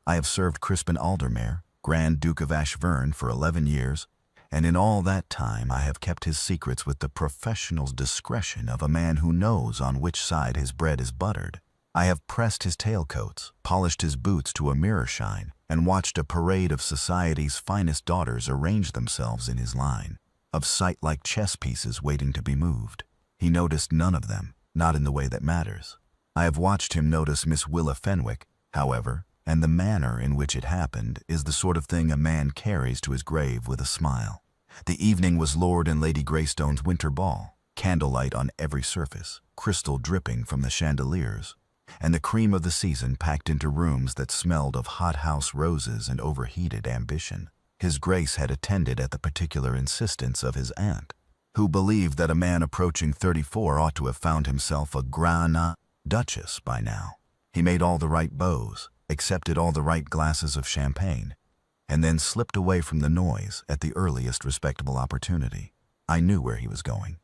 I have served Crispin Aldermere, Grand Duke of Ashverne, for 11 years, and in all that time I have kept his secrets with the professional's discretion of a man who knows on which side his bread is buttered. I have pressed his tailcoats, polished his boots to a mirror shine, and watched a parade of society's finest daughters arrange themselves in his line, of sight like chess pieces waiting to be moved. He noticed none of them, not in the way that matters. I have watched him notice Miss Willa Fenwick, however, and the manner in which it happened is the sort of thing a man carries to his grave with a smile. The evening was Lord and Lady Greystone's winter ball, candlelight on every surface, crystal dripping from the chandeliers, and the cream of the season packed into rooms that smelled of hothouse roses and overheated ambition. His Grace had attended at the particular insistence of his aunt, who believed that a man approaching 34 ought to have found himself a grana duchess by now. He made all the right bows, accepted all the right glasses of champagne, and then slipped away from the noise at the earliest respectable opportunity. I knew where he was going.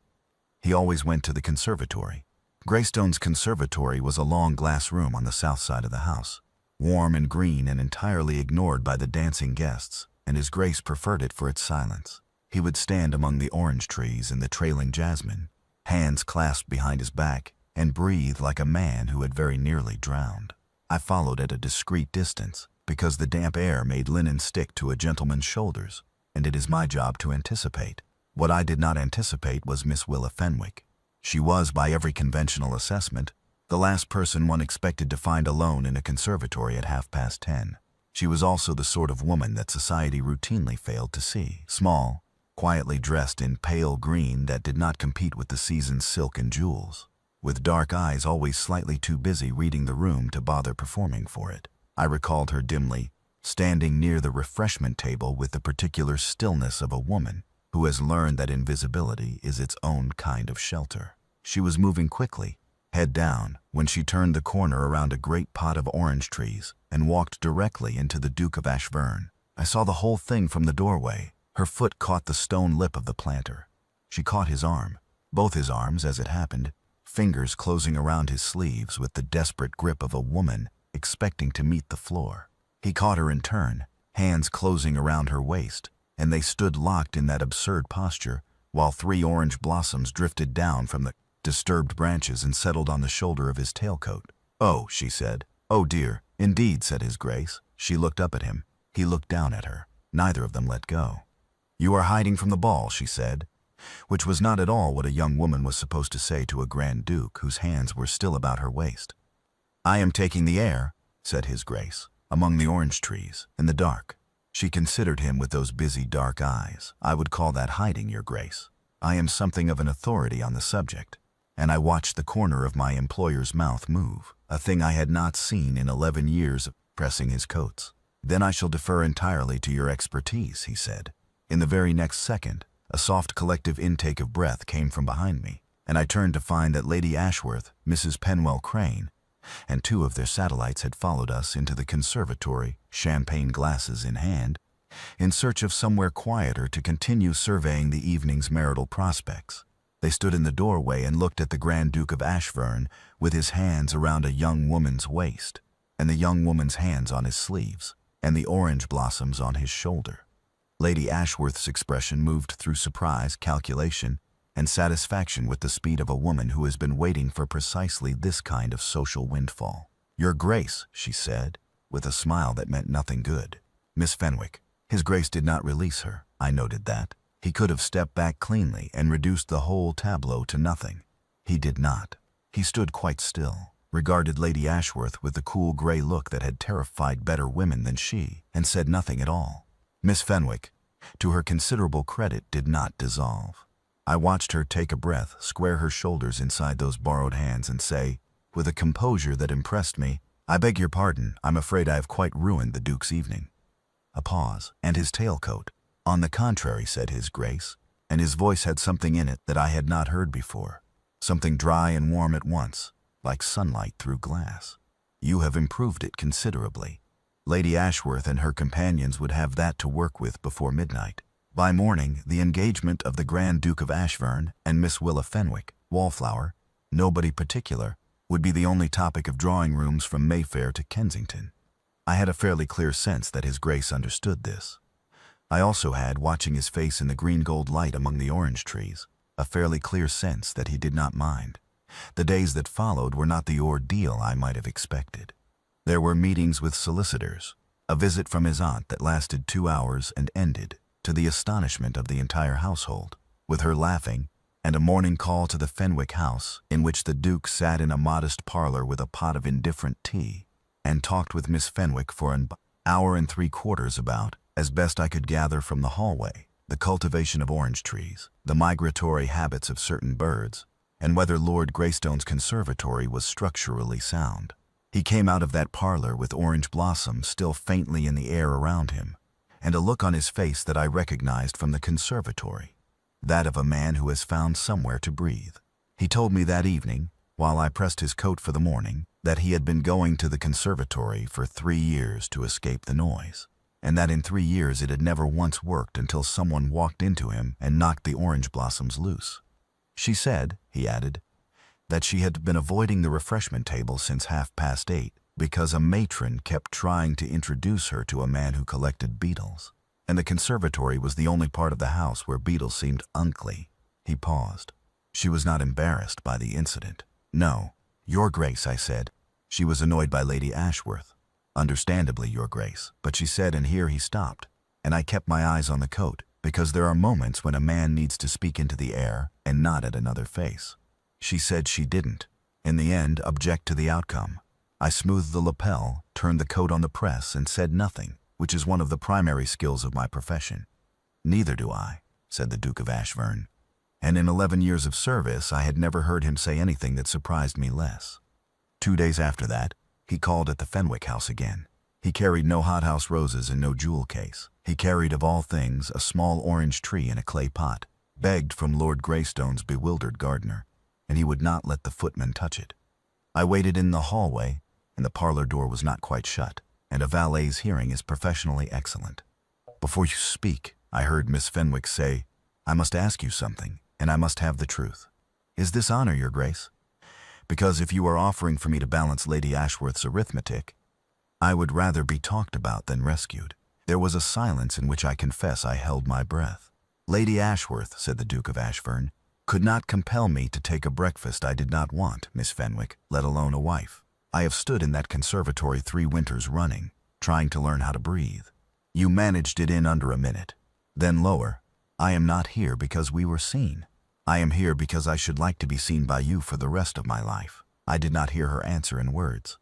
He always went to the conservatory. Greystone's conservatory was a long glass room on the south side of the house, warm and green and entirely ignored by the dancing guests, and his Grace preferred it for its silence. He would stand among the orange trees and the trailing jasmine, hands clasped behind his back, and breathe like a man who had very nearly drowned. I followed at a discreet distance, because the damp air made linen stick to a gentleman's shoulders, and it is my job to anticipate. What I did not anticipate was Miss Willa Fenwick. She was, by every conventional assessment, the last person one expected to find alone in a conservatory at 10:30. She was also the sort of woman that society routinely failed to see. Small, quietly dressed in pale green that did not compete with the season's silk and jewels, with dark eyes always slightly too busy reading the room to bother performing for it. I recalled her dimly, standing near the refreshment table with the particular stillness of a woman who has learned that invisibility is its own kind of shelter. She was moving quickly, head down, when she turned the corner around a great pot of orange trees and walked directly into the Duke of Ashverne. I saw the whole thing from the doorway. Her foot caught the stone lip of the planter. She caught his arm, both his arms as it happened, fingers closing around his sleeves with the desperate grip of a woman expecting to meet the floor. He caught her in turn, hands closing around her waist, and they stood locked in that absurd posture while 3 orange blossoms drifted down from the disturbed branches and settled on the shoulder of his tailcoat. "Oh," she said. "Oh dear." "Indeed," said his Grace. She looked up at him. He looked down at her. Neither of them let go. "You are hiding from the ball," she said, which was not at all what a young woman was supposed to say to a Grand Duke whose hands were still about her waist. "I am taking the air," said his Grace, "among the orange trees, in the dark." She considered him with those busy dark eyes. "I would call that hiding, Your Grace. I am something of an authority on the subject." And I watched the corner of my employer's mouth move, a thing I had not seen in 11 years of pressing his coats. "Then I shall defer entirely to your expertise," he said. In the very next second, a soft collective intake of breath came from behind me, and I turned to find that Lady Ashworth, Mrs. Penwell Crane, and 2 of their satellites had followed us into the conservatory, champagne glasses in hand, in search of somewhere quieter to continue surveying the evening's marital prospects. They stood in the doorway and looked at the Grand Duke of Ashverne with his hands around a young woman's waist, and the young woman's hands on his sleeves, and the orange blossoms on his shoulder. Lady Ashworth's expression moved through surprise, calculation, and satisfaction with the speed of a woman who has been waiting for precisely this kind of social windfall. "Your Grace," she said, with a smile that meant nothing good. "Miss Fenwick." His Grace did not release her. I noted that. He could have stepped back cleanly and reduced the whole tableau to nothing. He did not. He stood quite still, regarded Lady Ashworth with the cool gray look that had terrified better women than she, and said nothing at all. Miss Fenwick, to her considerable credit, did not dissolve. I watched her take a breath, square her shoulders inside those borrowed hands, and say, with a composure that impressed me, "I beg your pardon, I'm afraid I have quite ruined the Duke's evening." A pause, and his tailcoat. "On the contrary," said his Grace, and his voice had something in it that I had not heard before, something dry and warm at once, like sunlight through glass. "You have improved it considerably." Lady Ashworth and her companions would have that to work with before midnight. By morning, the engagement of the Grand Duke of Ashverne and Miss Willa Fenwick, wallflower, nobody particular, would be the only topic of drawing rooms from Mayfair to Kensington. I had a fairly clear sense that His Grace understood this. I also had, watching his face in the green-gold light among the orange trees, a fairly clear sense that he did not mind. The days that followed were not the ordeal I might have expected. There were meetings with solicitors, a visit from his aunt that lasted 2 hours and ended, to the astonishment of the entire household, with her laughing, and a morning call to the Fenwick house, in which the Duke sat in a modest parlor with a pot of indifferent tea, and talked with Miss Fenwick for an hour and 3/4 about, as best I could gather from the hallway, the cultivation of orange trees, the migratory habits of certain birds, and whether Lord Greystone's conservatory was structurally sound. He came out of that parlor with orange blossoms still faintly in the air around him, and a look on his face that I recognized from the conservatory, that of a man who has found somewhere to breathe. He told me that evening, while I pressed his coat for the morning, that he had been going to the conservatory for 3 years to escape the noise, and that in 3 years it had never once worked until someone walked into him and knocked the orange blossoms loose. She said, he added, that she had been avoiding the refreshment table since 8:30 because a matron kept trying to introduce her to a man who collected beetles, and the conservatory was the only part of the house where beetles seemed uncle. He paused. She was not embarrassed by the incident. "No, Your Grace," I said. She was annoyed by Lady Ashworth. "Understandably, Your Grace," but she said, and here he stopped, and I kept my eyes on the coat, because there are moments when a man needs to speak into the air and not at another face. She said she didn't, in the end, object to the outcome. I smoothed the lapel, turned the coat on the press, and said nothing, which is one of the primary skills of my profession. "Neither do I," said the Duke of Ashburn, and in 11 years of service I had never heard him say anything that surprised me less. 2 days after that, he called at the Fenwick house again. He carried no hothouse roses and no jewel case. He carried, of all things, a small orange tree in a clay pot, begged from Lord Greystone's bewildered gardener, and he would not let the footman touch it. I waited in the hallway, and the parlor door was not quite shut, and a valet's hearing is professionally excellent. "Before you speak," I heard Miss Fenwick say, "I must ask you something, and I must have the truth. Is this honor, Your Grace? Because if you are offering for me to balance Lady Ashworth's arithmetic, I would rather be talked about than rescued." There was a silence in which I confess I held my breath. "Lady Ashworth," said the Duke of Ashburn, "could not compel me to take a breakfast I did not want, Miss Fenwick, let alone a wife. I have stood in that conservatory 3 winters running, trying to learn how to breathe. You managed it in under a minute. Then lower. I am not here because we were seen. I am here because I should like to be seen by you for the rest of my life." I did not hear her answer in words.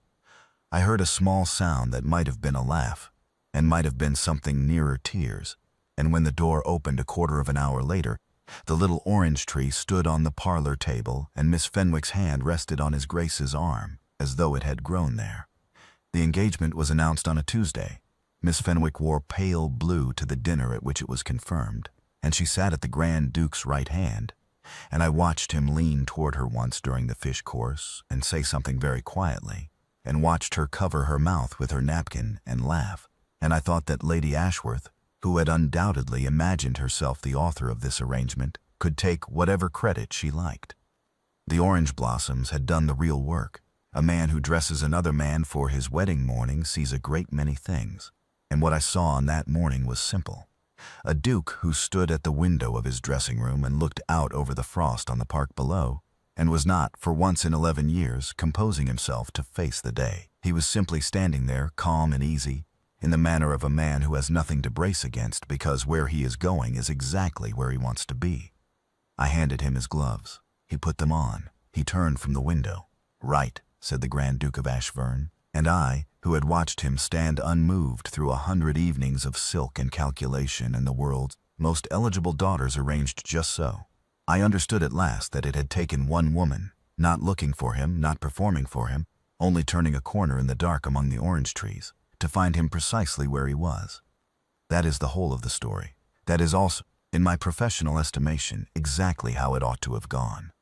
I heard a small sound that might have been a laugh, and might have been something nearer tears, and when the door opened a quarter of an hour later, the little orange tree stood on the parlor table, and Miss Fenwick's hand rested on His Grace's arm, as though it had grown there. The engagement was announced on a Tuesday. Miss Fenwick wore pale blue to the dinner at which it was confirmed, and she sat at the Grand Duke's right hand, and I watched him lean toward her once during the fish course and say something very quietly, and watched her cover her mouth with her napkin and laugh, and I thought that Lady Ashworth, who had undoubtedly imagined herself the author of this arrangement, could take whatever credit she liked. The orange blossoms had done the real work. A man who dresses another man for his wedding morning sees a great many things, and what I saw on that morning was simple. A duke who stood at the window of his dressing room and looked out over the frost on the park below, and was not, for once in 11 years, composing himself to face the day. He was simply standing there, calm and easy, in the manner of a man who has nothing to brace against because where he is going is exactly where he wants to be. I handed him his gloves. He put them on. He turned from the window. "Right," said the Grand Duke of Ashburn, and I, who had watched him stand unmoved through 100 evenings of silk and calculation and the world's most eligible daughters arranged just so, I understood at last that it had taken one woman, not looking for him, not performing for him, only turning a corner in the dark among the orange trees, to find him precisely where he was. That is the whole of the story. That is also, in my professional estimation, exactly how it ought to have gone.